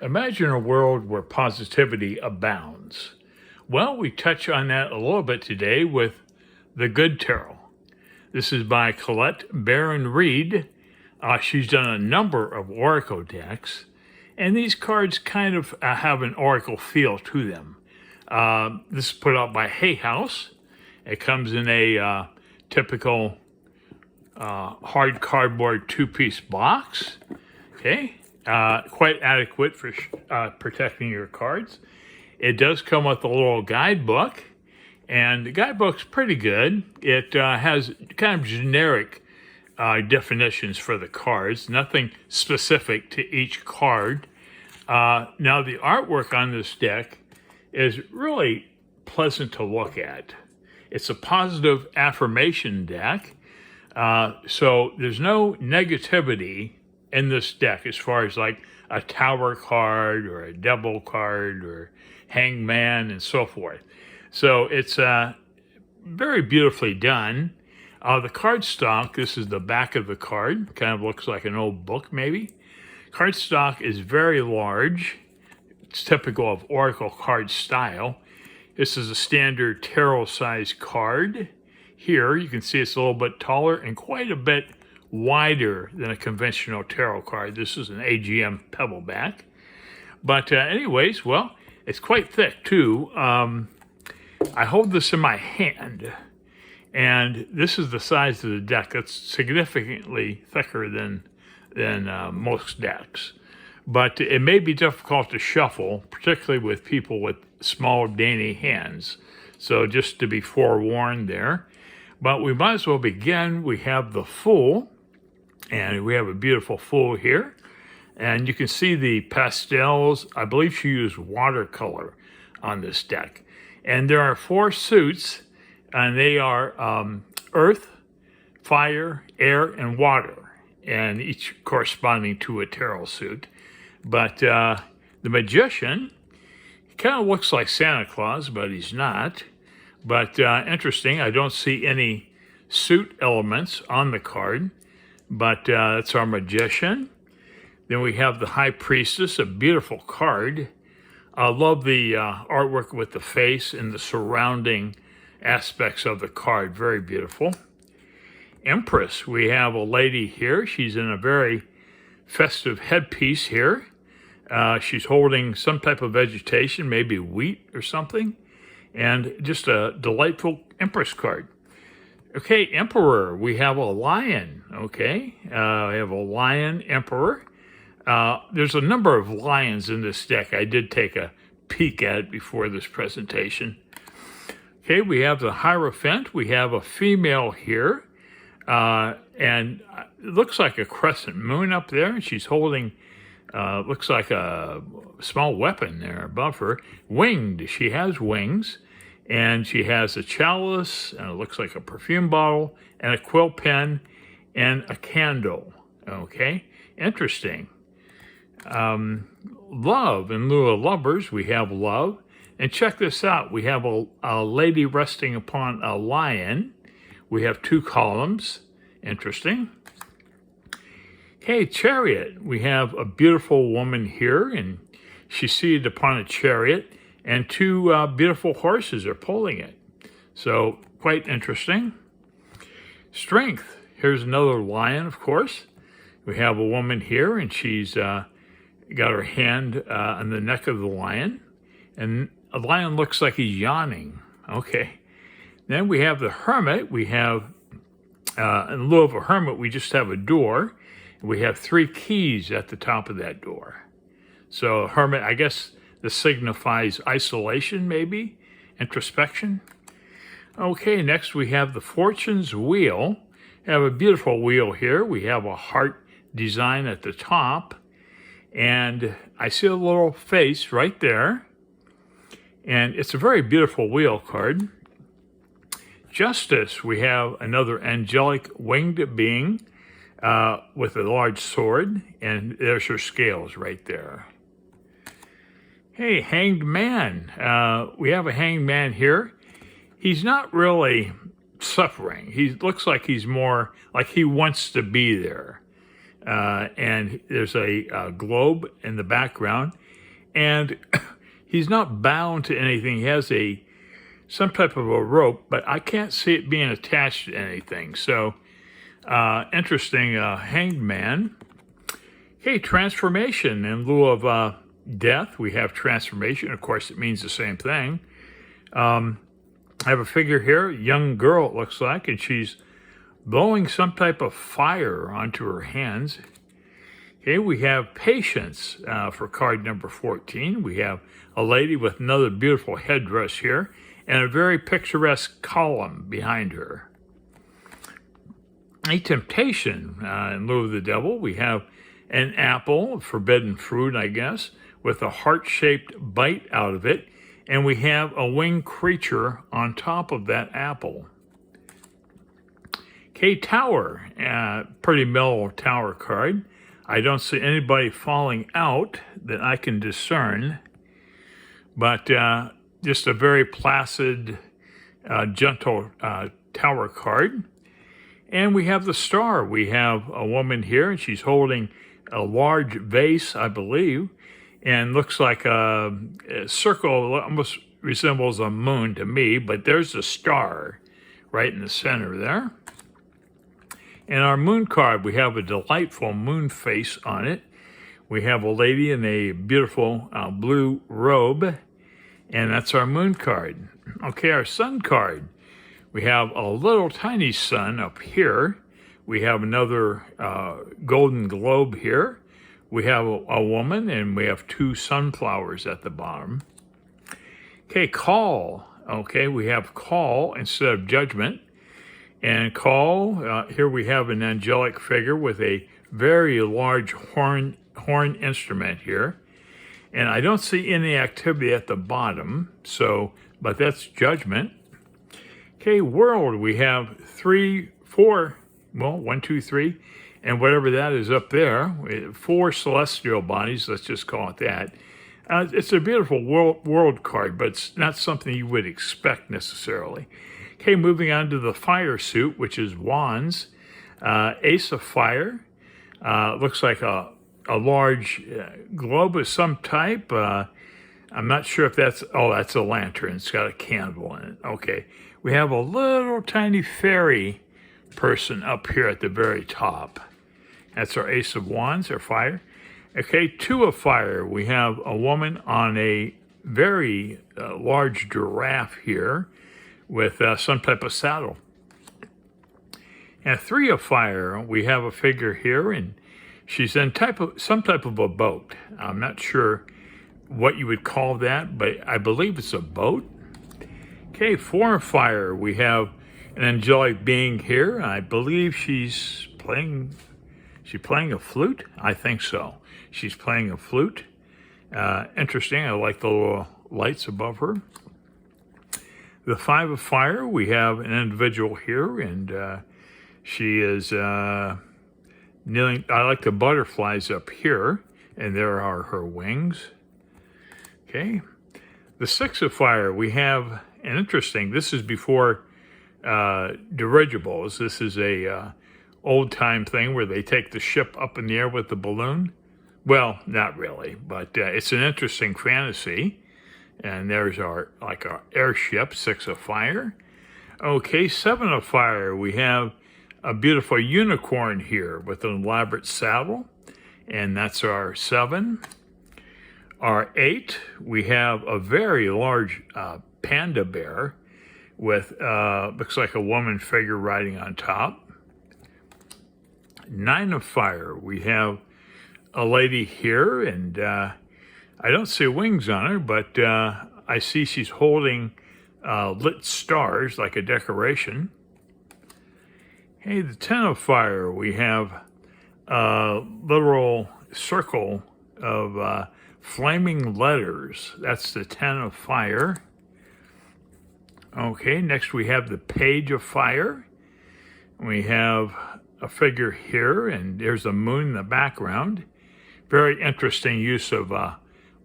Imagine a world where positivity abounds. Well, we touch on that a little bit today with the Good Tarot. This is by Collette Baron-Reid. She's done a number of oracle decks, and these cards kind of have an oracle feel to them. This is put out by Hay House. It comes in a typical hard cardboard two-piece box. Okay. Quite adequate for protecting your cards. It does come with a little guidebook, and the guidebook's pretty good. It has kind of generic definitions for the cards, nothing specific to each card. Now, the artwork on this deck is really pleasant to look at. It's a positive affirmation deck, so there's no negativity in this deck as far as like a Tower card or a Devil card or Hangman and so forth. So it's very beautifully done. The cardstock, this is the back of the card, kind of looks like an old book maybe. Cardstock is very large. It's typical of Oracle card style. This is a standard tarot size card. Here you can see it's a little bit taller and quite a bit wider than a conventional tarot card. This is an AGM Pebbleback. But anyways, well, it's quite thick too. I hold this in my hand, and this is the size of the deck. It's significantly thicker than most decks. But it may be difficult to shuffle, particularly with people with small, dainty hands. So just to be forewarned there. But we might as well begin. We have the Fool. And we have a beautiful Fool here. And you can see the pastels. I believe she used watercolor on this deck. And there are 4 suits, and they are earth, fire, air, and water, and each corresponding to a tarot suit. But the Magician, he kind of looks like Santa Claus, but he's not. But interesting, I don't see any suit elements on the card. But that's our Magician. Then we have the High Priestess, a beautiful card. I love the artwork with the face and the surrounding aspects of the card. Very beautiful. Empress, we have a lady here. She's in a very festive headpiece here. She's holding some type of vegetation, maybe wheat or something. And just a delightful Empress card. Okay, Emperor, we have a lion, okay? We have a lion Emperor. There's a number of lions in this deck. I did take a peek at it before this presentation. Okay, we have the Hierophant. We have a female here. And it looks like a crescent moon up there. She's holding, looks like a small weapon there above her. Winged, she has wings. And she has a chalice, and it looks like a perfume bottle, and a quill pen, and a candle. Okay, interesting. Love, in lieu of lovers, we have love. And check this out. We have a lady resting upon a lion. We have 2 columns. Interesting. Okay, Chariot. We have a beautiful woman here, and she's seated upon a chariot. And 2 beautiful horses are pulling it. So, quite interesting. Strength. Here's another lion, of course. We have a woman here, and she's got her hand on the neck of the lion. And a lion looks like he's yawning. Okay. Then we have the Hermit. We have, in lieu of a hermit, we just have a door. We have 3 keys at the top of that door. So, Hermit, I guess, this signifies isolation, maybe, introspection. Okay, next we have the Fortune's Wheel. We have a beautiful wheel here. We have a heart design at the top. And I see a little face right there. And it's a very beautiful wheel card. Justice, we have another angelic winged being with a large sword. And there's her scales right there. Hey, Hanged Man. We have a Hanged Man here. He's not really suffering. He looks like he's more like he wants to be there. and there's a globe in the background, and he's not bound to anything. He has some type of a rope, but I can't see it being attached to anything. So interesting. Hanged man. Okay, transformation. In lieu of death, we have transformation. Of course, it means the same thing. I have a figure here, a young girl it looks like, and she's blowing some type of fire onto her hands. Okay, we have patience for card number 14. We have a lady with another beautiful headdress here and a very picturesque column behind her. A temptation in lieu of the devil. We have an apple, forbidden fruit, I guess, with a heart-shaped bite out of it. And we have a winged creature on top of that apple. Okay, tower, pretty mellow tower card. I don't see anybody falling out that I can discern, but just a very placid, gentle tower card. And we have the star. We have a woman here, and she's holding a large vase, I believe, and looks like a circle, almost resembles a moon to me, but there's a star right in the center there. And our moon card, we have a delightful moon face on it. We have a lady in a beautiful blue robe, and that's our moon card. Okay, our sun card. We have a little tiny sun up here. We have another golden globe here. We have a woman, and we have two sunflowers at the bottom. Okay, call. Okay, we have call instead of judgment. And call, here we have an angelic figure with a very large horn instrument here. And I don't see any activity at the bottom, but that's judgment. Okay, world, we have 3, 4, well, 1, 2, 3, and whatever that is up there, 4 celestial bodies, let's just call it that. It's a beautiful world card, but it's not something you would expect necessarily. Okay, moving on to the fire suit, which is wands. Ace of fire. Looks like a large globe of some type. I'm not sure if that's a lantern. It's got a candle in it. Okay, we have a little tiny fairy person up here at the very top. That's our ace of wands, or fire. Okay, 2 of fire. We have a woman on a very large giraffe here with some type of saddle. And 3 of fire, we have a figure here, and she's in some type of a boat. I'm not sure what you would call that, but I believe it's a boat. Okay, 4 of fire, we have an angelic being here. I believe she's playing a flute? I think so. She's playing a flute. Interesting. I like the little lights above her. The 5 of fire, we have an individual here, and she is kneeling. I like the butterflies up here, and there are her wings. Okay. The 6 of fire, we have an interesting, this is before dirigibles. This is a old-time thing where they take the ship up in the air with the balloon. Well, not really, but it's an interesting fantasy. And there's our airship, 6 of fire. Okay, 7 of fire. We have a beautiful unicorn here with an elaborate saddle, and that's our 7. Our 8, we have a very large panda bear with, looks like a woman figure riding on top. 9 of fire, we have a lady here, and I don't see wings on her, but I see she's holding lit stars like a decoration. Hey, the 10 of fire, we have a literal circle of flaming letters. That's the 10 of fire. Okay, next we have the page of fire. We have a figure here, and there's a moon in the background. Very interesting use of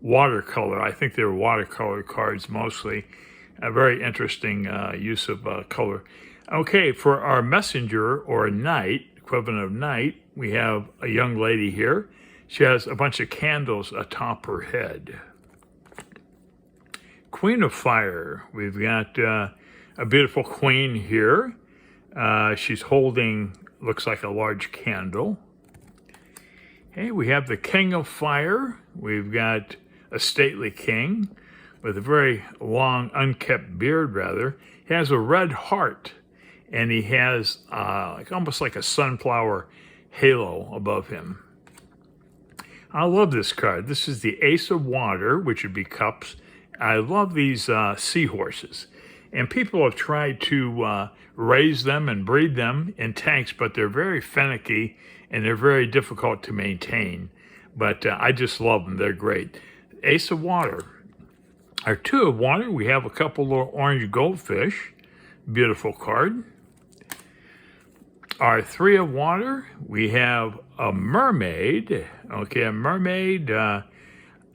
watercolor. I think they're watercolor cards mostly. A very interesting use of color. Okay, for our messenger or knight, equivalent of knight, we have a young lady here. She has a bunch of candles atop her head. Queen of Fire, we've got a beautiful queen here. She's holding, looks like a large candle. Okay, we have the King of Fire. We've got a stately king with a very long, unkept beard, rather. He has a red heart, and he has almost like a sunflower halo above him. I love this card. This is the Ace of Water, which would be cups. I love these seahorses. And people have tried to raise them and breed them in tanks, but they're very finicky and they're very difficult to maintain. But I just love them. They're great. Ace of Water. Our Two of Water, we have a couple little orange goldfish. Beautiful card. Our Three of Water, we have a mermaid. Okay, a mermaid.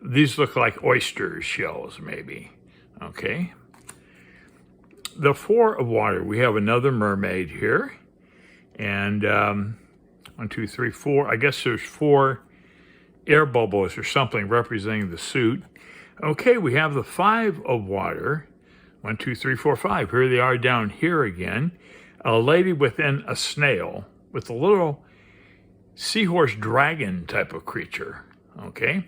These look like oyster shells, maybe. Okay. The Four of Water, we have another mermaid here. And 1, 2, 3, 4. I guess there's 4 air bubbles or something representing the suit. Okay, we have the Five of Water. 1, 2, 3, 4, 5. Here they are down here again. A lady within a snail with a little seahorse dragon type of creature. Okay.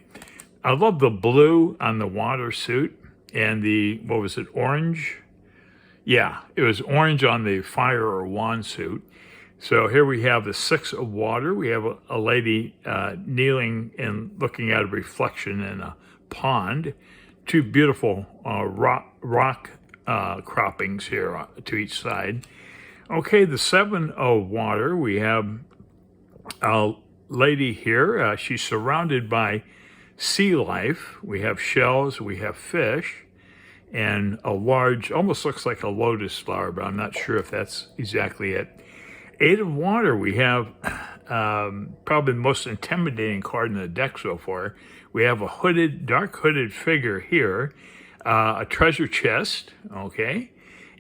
I love the blue on the water suit and the, what was it, orange? Yeah, it was orange on the fire or wand suit. So here we have the Six of Water. We have a lady kneeling and looking at a reflection in a pond. 2 beautiful rock croppings here to each side. Okay, the Seven of Water. We have a lady here. She's surrounded by sea life. We have shells, we have fish, and a large, almost looks like a lotus flower, but I'm not sure if that's exactly it. Eight of Water, we have probably the most intimidating card in the deck so far. We have a hooded, dark hooded figure here, a treasure chest, okay,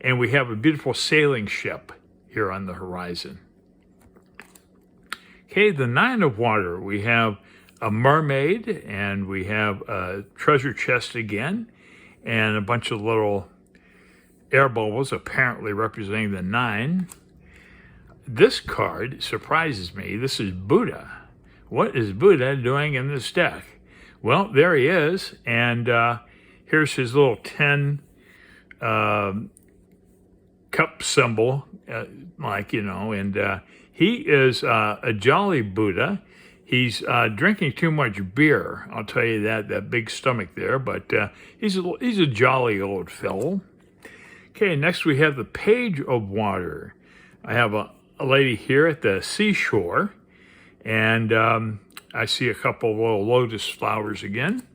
and we have a beautiful sailing ship here on the horizon. Okay, the Nine of Water, we have a mermaid, and we have a treasure chest again, and a bunch of little air bubbles apparently representing the 9. This card surprises me. This is Buddha. What is Buddha doing in this deck? Well, there he is, and here's his little 10 cup symbol, and he is a jolly Buddha. He's drinking too much beer, I'll tell you that big stomach there, but he's a jolly old fellow. Okay, next we have the Page of Water. I have a lady here at the seashore, and I see a couple of little lotus flowers again.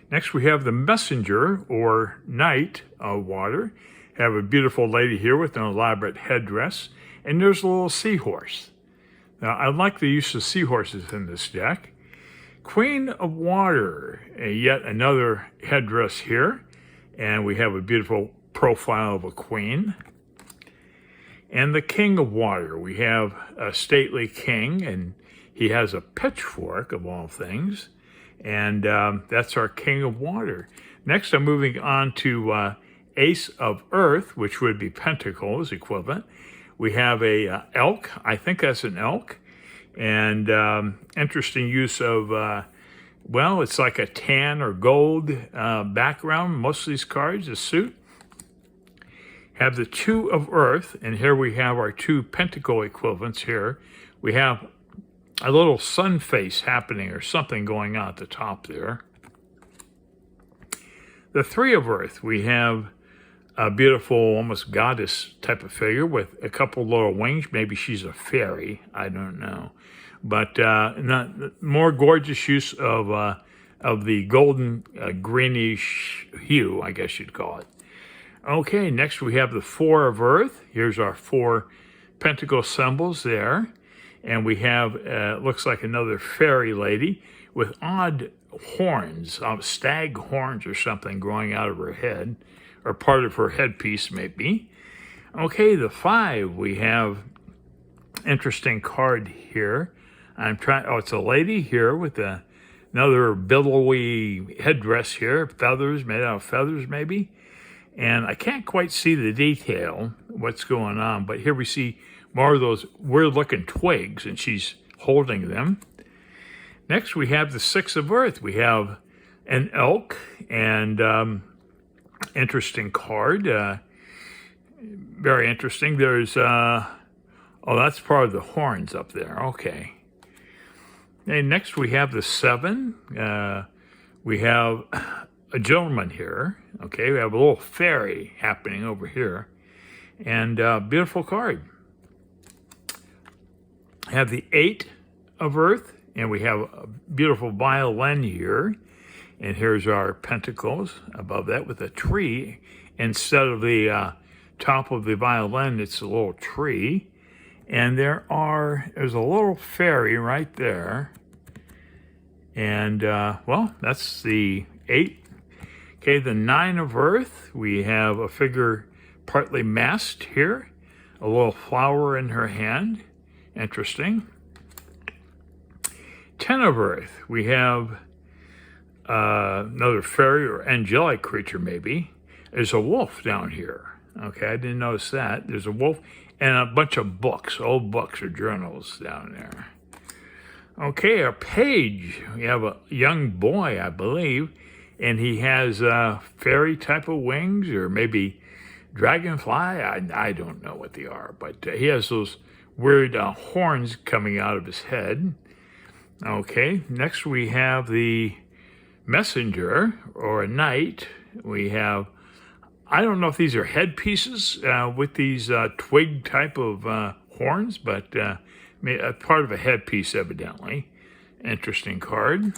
Next we have the Messenger, or Knight of Water. Have a beautiful lady here with an elaborate headdress, and there's a little seahorse. Now, I like the use of seahorses in this deck. Queen of Water, yet another headdress here, and we have a beautiful profile of a queen. And the King of Water, we have a stately king, and he has a pitchfork of all things, and that's our King of Water. Next, I'm moving on to Ace of Earth, which would be Pentacles equivalent. We have a elk. I think that's an elk. And interesting use of, it's like a tan or gold background. Most of these cards, the suit. Have the Two of Earth, and here we have our 2 pentacle equivalents here. We have a little sun face happening or something going on at the top there. The Three of Earth, we have a beautiful, almost goddess type of figure with a couple little wings. Maybe she's a fairy. I don't know. But more gorgeous use of the golden greenish hue, I guess you'd call it. Okay, next we have the Four of Earth. Here's our 4 pentacle symbols there. And we have, looks like another fairy lady with odd horns, stag horns or something growing out of her head, or part of her headpiece maybe. Okay, the 5, we have interesting card here. Oh, it's a lady here with another billowy headdress here, feathers, made out of feathers maybe. And I can't quite see the detail, what's going on, but here we see more of those weird-looking twigs, and she's holding them. Next, we have the Six of Earth. We have an elk, and interesting card. Very interesting. There's, oh, that's part of the horns up there. Okay. And next, we have the Seven. We have a gentleman here. Okay, we have a little fairy happening over here. And beautiful card. Have the Eight of Earth, and we have a beautiful violin here. And here's our pentacles above that with a tree. Instead of the top of the violin, it's a little tree. And there's a little fairy right there. And, well, that's the 8. Okay, the 9 of Earth, we have a figure partly masked here. A little flower in her hand. Interesting. 10 of Earth, we have another fairy or angelic creature maybe. There's a wolf down here. Okay, I didn't notice that. There's a wolf and a bunch of books, old books or journals down there. Okay, a page. We have a young boy, I believe, and he has fairy type of wings or maybe dragonfly. I don't know what they are, but he has those weird horns coming out of his head. Okay, next we have the messenger or a knight. We have, I don't know if these are headpieces with these twig type of horns, but part of a headpiece evidently. Interesting card.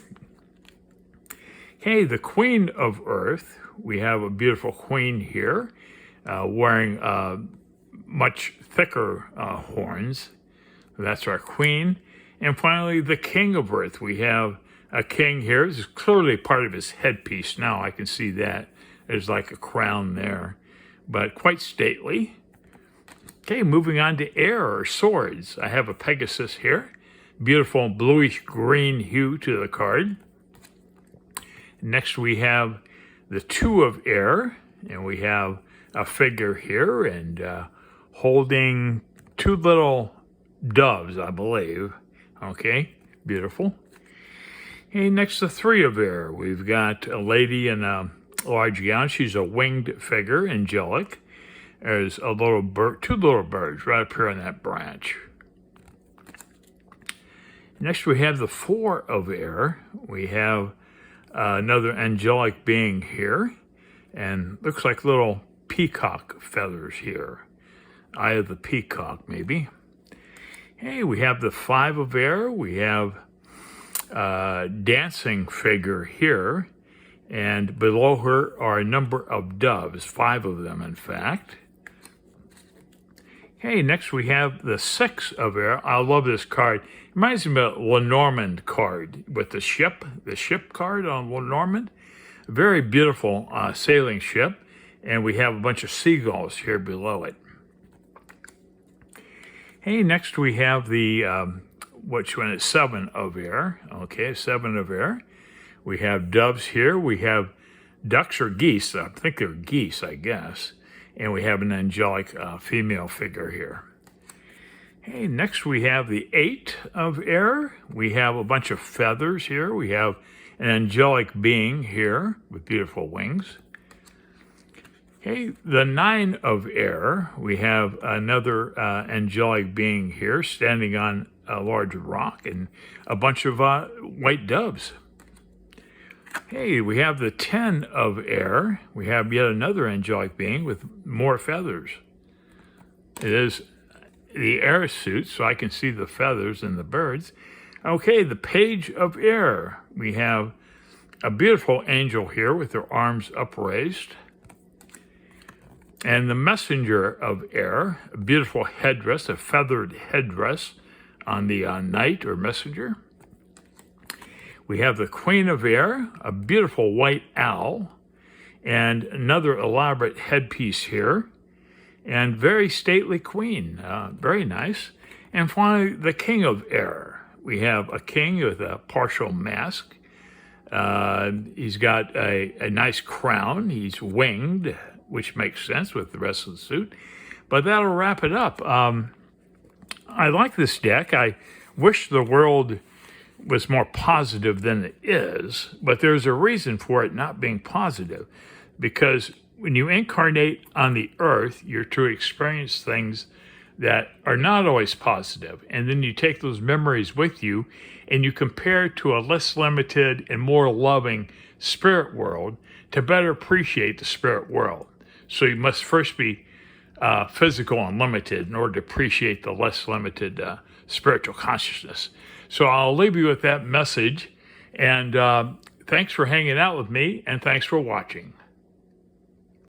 Okay, the Queen of Earth. We have a beautiful queen here wearing much thicker horns. That's our queen. And finally, the King of Earth. We have a king here. This is clearly part of his headpiece now. I can see that. There's like a crown there, but quite stately. Okay, moving on to air or swords. I have a Pegasus here. Beautiful bluish green hue to the card. Next we have the Two of Air, and we have a figure here and holding two little doves, I believe. Okay, beautiful. Okay, next the Three of Air. We've got a lady in a large gown. She's a winged figure, angelic. There's a little bird, two little birds right up here on that branch. Next we have the Four of Air. We have another angelic being here, and looks like little peacock feathers here. Eye of the peacock, maybe. Hey, we have the Five of Air. We have a dancing figure here, and below her are a number of doves, 5 of them, in fact. Okay, next we have the Six of Air. I love this card. It reminds me of a Lenormand card with the ship card on Lenormand. A very beautiful sailing ship, and we have a bunch of seagulls here below it. Hey, next we have the, which one is 7 of Air. Okay, 7 of Air. We have doves here. We have ducks or geese. I think they're geese, I guess. And we have an angelic female figure here. Hey, next we have the 8 of Air. We have a bunch of feathers here. We have an angelic being here with beautiful wings. Okay, the 9 of Air. We have another angelic being here standing on a large rock and a bunch of white doves. Hey, we have the 10 of Air. We have yet another angelic being with more feathers. It is the air suit, so I can see the feathers and the birds. Okay, the Page of Air. We have a beautiful angel here with her arms upraised. And the Messenger of Air, a beautiful headdress, a feathered headdress on the knight or messenger. We have the Queen of Air, a beautiful white owl, and another elaborate headpiece here, and very stately queen, very nice. And finally, the king of air. We have a king with a partial mask. He's got a nice crown. He's winged, which makes sense with the rest of the suit. But that'll wrap it up. I like this deck. I wish the world was more positive than it is, but there's a reason for it not being positive. Because when you incarnate on the earth, you're to experience things that are not always positive. And then you take those memories with you and you compare it to a less limited and more loving spirit world to better appreciate the spirit world. So you must first be physical and limited in order to appreciate the less limited spiritual consciousness. So I'll leave you with that message. And thanks for hanging out with me, and thanks for watching.